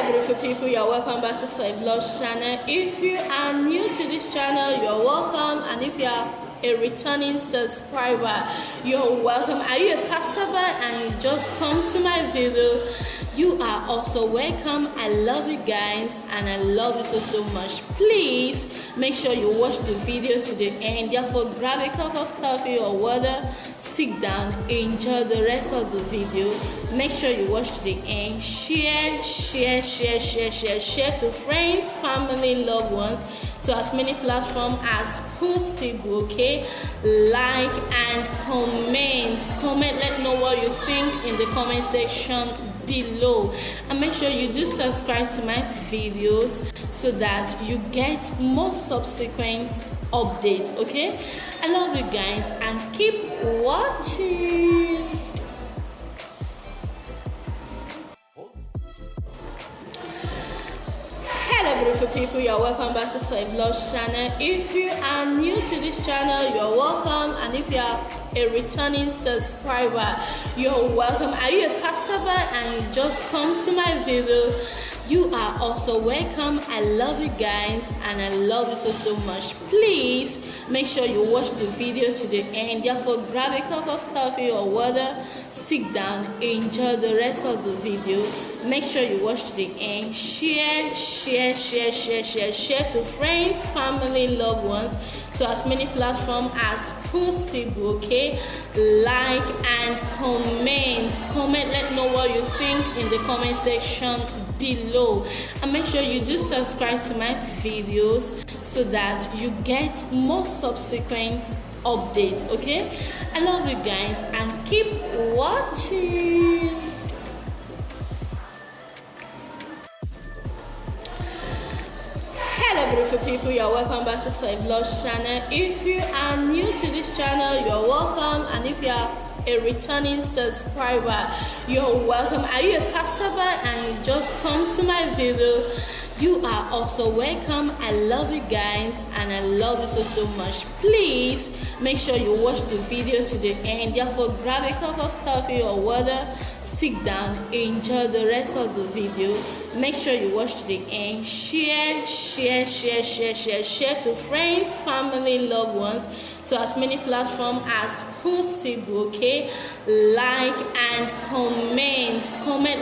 Beautiful people, you're welcome back to Fave Lush channel. If you are new to this channel, you're welcome, and if you are a returning subscriber, you're welcome. Are you a passerby and you just come to my video? You are also welcome. I love you guys and I love you so much. Please make sure you watch the video to the end. Therefore, grab a cup of coffee or water, sit down, enjoy the rest of the video. Make sure you watch to the end. Share to friends, family, loved ones, to as many platforms as possible. Okay, like and comment. Let know what you think in the comment section below, and make sure you do subscribe to my videos so that you get more subsequent updates. Okay, I love you guys and keep watching. Hello beautiful people, you're welcome back to Fave Lush channel. If you are new to this channel, you're welcome, and if you are a returning subscriber, you're welcome. Are you a passerby and you just come to my video? You are also welcome. I love you guys and I love you so much. Please make sure you watch the video to the end. Therefore, grab a cup of coffee or water, sit down, enjoy the rest of the video. Make sure you watch to the end. Share to friends, family, loved ones, to as many platforms as possible. Okay, like and comment. Let know what you think in the comment section below, and make sure you do subscribe to my videos so that you get more subsequent updates. Okay, I love you guys and keep watching. Hello beautiful people, you're welcome back to Fave Lush channel. If you are new to this channel, you're welcome, and if you are a returning subscriber, you're welcome. Are you a passerby and you just come to my video? You are also welcome. I love you guys and I love you so much. Please make sure you watch the video to the end. Therefore, grab a cup of coffee or water, sit down, enjoy the rest of the video. Make sure you watch to the end. Share to friends, family, loved ones, to as many platforms as possible. Okay, like and comment.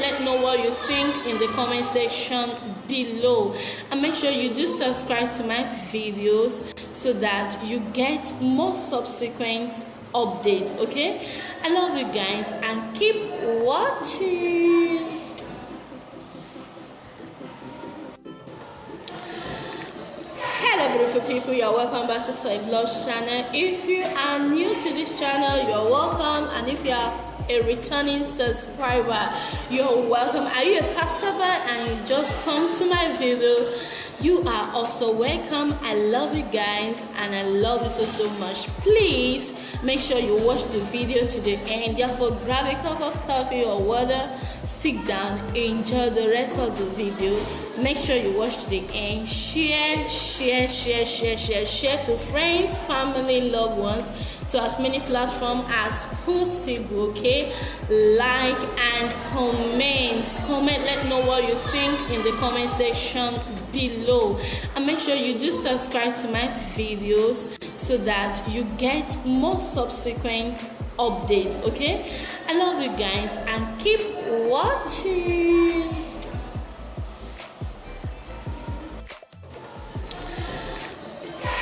Let know what you think in the comment section below, and make sure you do subscribe to my videos so that you get more subsequent updates. Okay, I love you guys and keep watching. Hello beautiful people, you're welcome back to Fave Lush channel. If you are new to this channel, you're welcome, and if you are a returning subscriber, you're welcome. Are you a passerby and you just come to my video? You are also welcome. I love you guys and I love you so much. Please make sure you watch the video to the end. Therefore, grab a cup of coffee or water, sit down, enjoy the rest of the video. Make sure you watch to the end. Share to friends, family, loved ones, to as many platforms as possible. Okay, like and comment. Let know what you think in the comment section below, and make sure you do subscribe to my videos so that you get more subsequent updates. Okay, I love you guys and keep watching.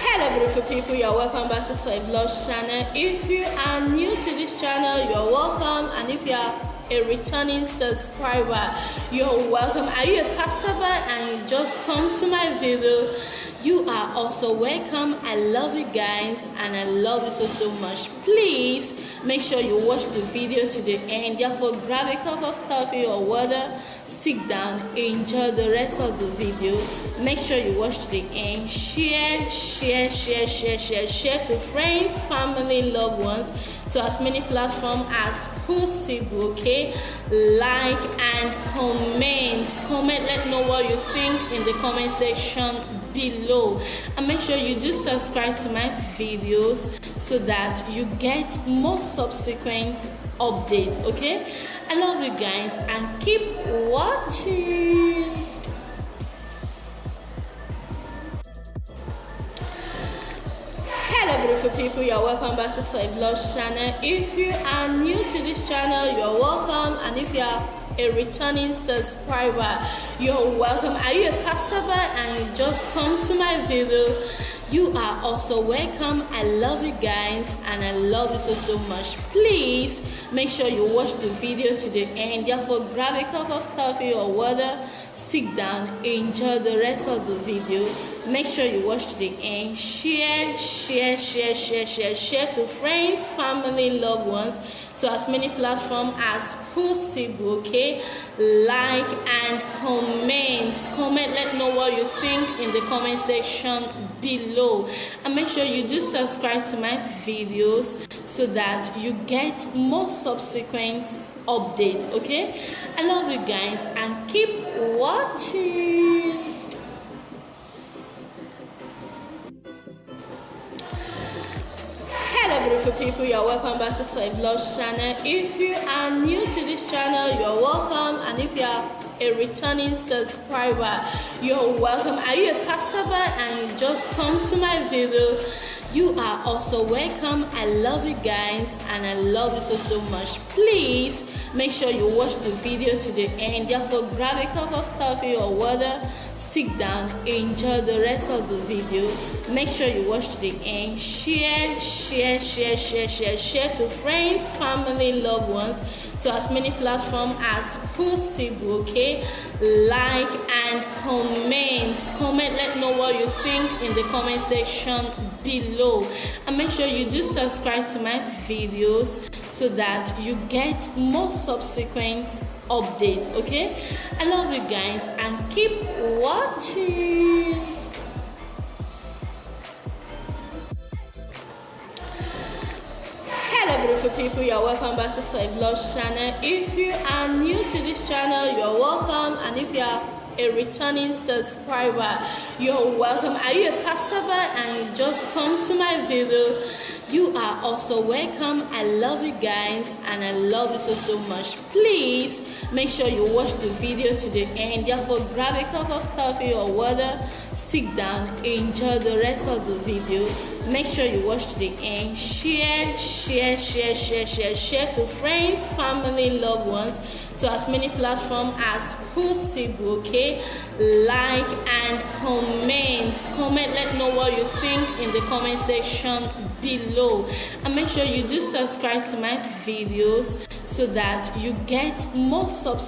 Hello beautiful people, you're welcome back to Fave Lush channel. If you are new to this channel, you're welcome, and if you are a returning subscriber, you're welcome. Are you a passerby and you just come to my video? You are also welcome. I love you guys and I love you so much. Please make sure you watch the video to the end. Therefore, grab a cup of coffee or water, sit down, enjoy the rest of the video. Make sure you watch to the end. Share to friends, family, loved ones, to as many platforms as possible. Okay, like and comment. Let know what you think in the comment section below, and make sure you do subscribe to my videos so that you get more subsequent updates. Okay, I love you guys and keep watching. people, you're welcome back to Fave Lush channel. If you are new to this channel, you're welcome, and if you are a returning subscriber, you're welcome. Are you a passerby and you just come to my video? You are also welcome. I love you guys and I love you so much. Please make sure you watch the video to the end. Therefore, grab a cup of coffee or water, sit down, enjoy the rest of the video. Make sure you watch to the end. Share to friends, family, loved ones, to as many platforms as possible. Okay, like and comment, let know what you think in the comment section below, and make sure you do subscribe to my videos so that you get more subsequent updates. Okay, I love you guys and keep watching. Hello beautiful people, you're welcome back to Fave Lush channel. If you are new to this channel, you're welcome, and if you are a returning subscriber, you're welcome. Are you a passerby and you just come to my video? You are also welcome. I love you guys and I love you so much. Please make sure you watch the video to the end. Therefore, grab a cup of coffee or water, sit down, enjoy the rest of the video. Make sure you watch to the end. Share to friends, family, loved ones, to as many platforms as possible. Okay, like and comment, let know what you think in the comment section below, and make sure you do subscribe to my videos so that you get more subsequent updates. Okay, I love you guys and keep watching. Hello beautiful people, you're welcome back to Fave Lush channel. If you are new to this channel, you're welcome, and if you are a returning subscriber, you're welcome. Are you a passerby and you just come to my video? You are also welcome. I love you guys and I love you so much. Please make sure you watch the video to the end. Therefore, grab a cup of coffee or water, sit down, enjoy the rest of the video. Make sure you watch to the end. Share to friends, family, loved ones, to as many platforms as possible. Okay, like and comment, let know what you think in the comment section below, and make sure you do subscribe to my videos so that you get more subsequent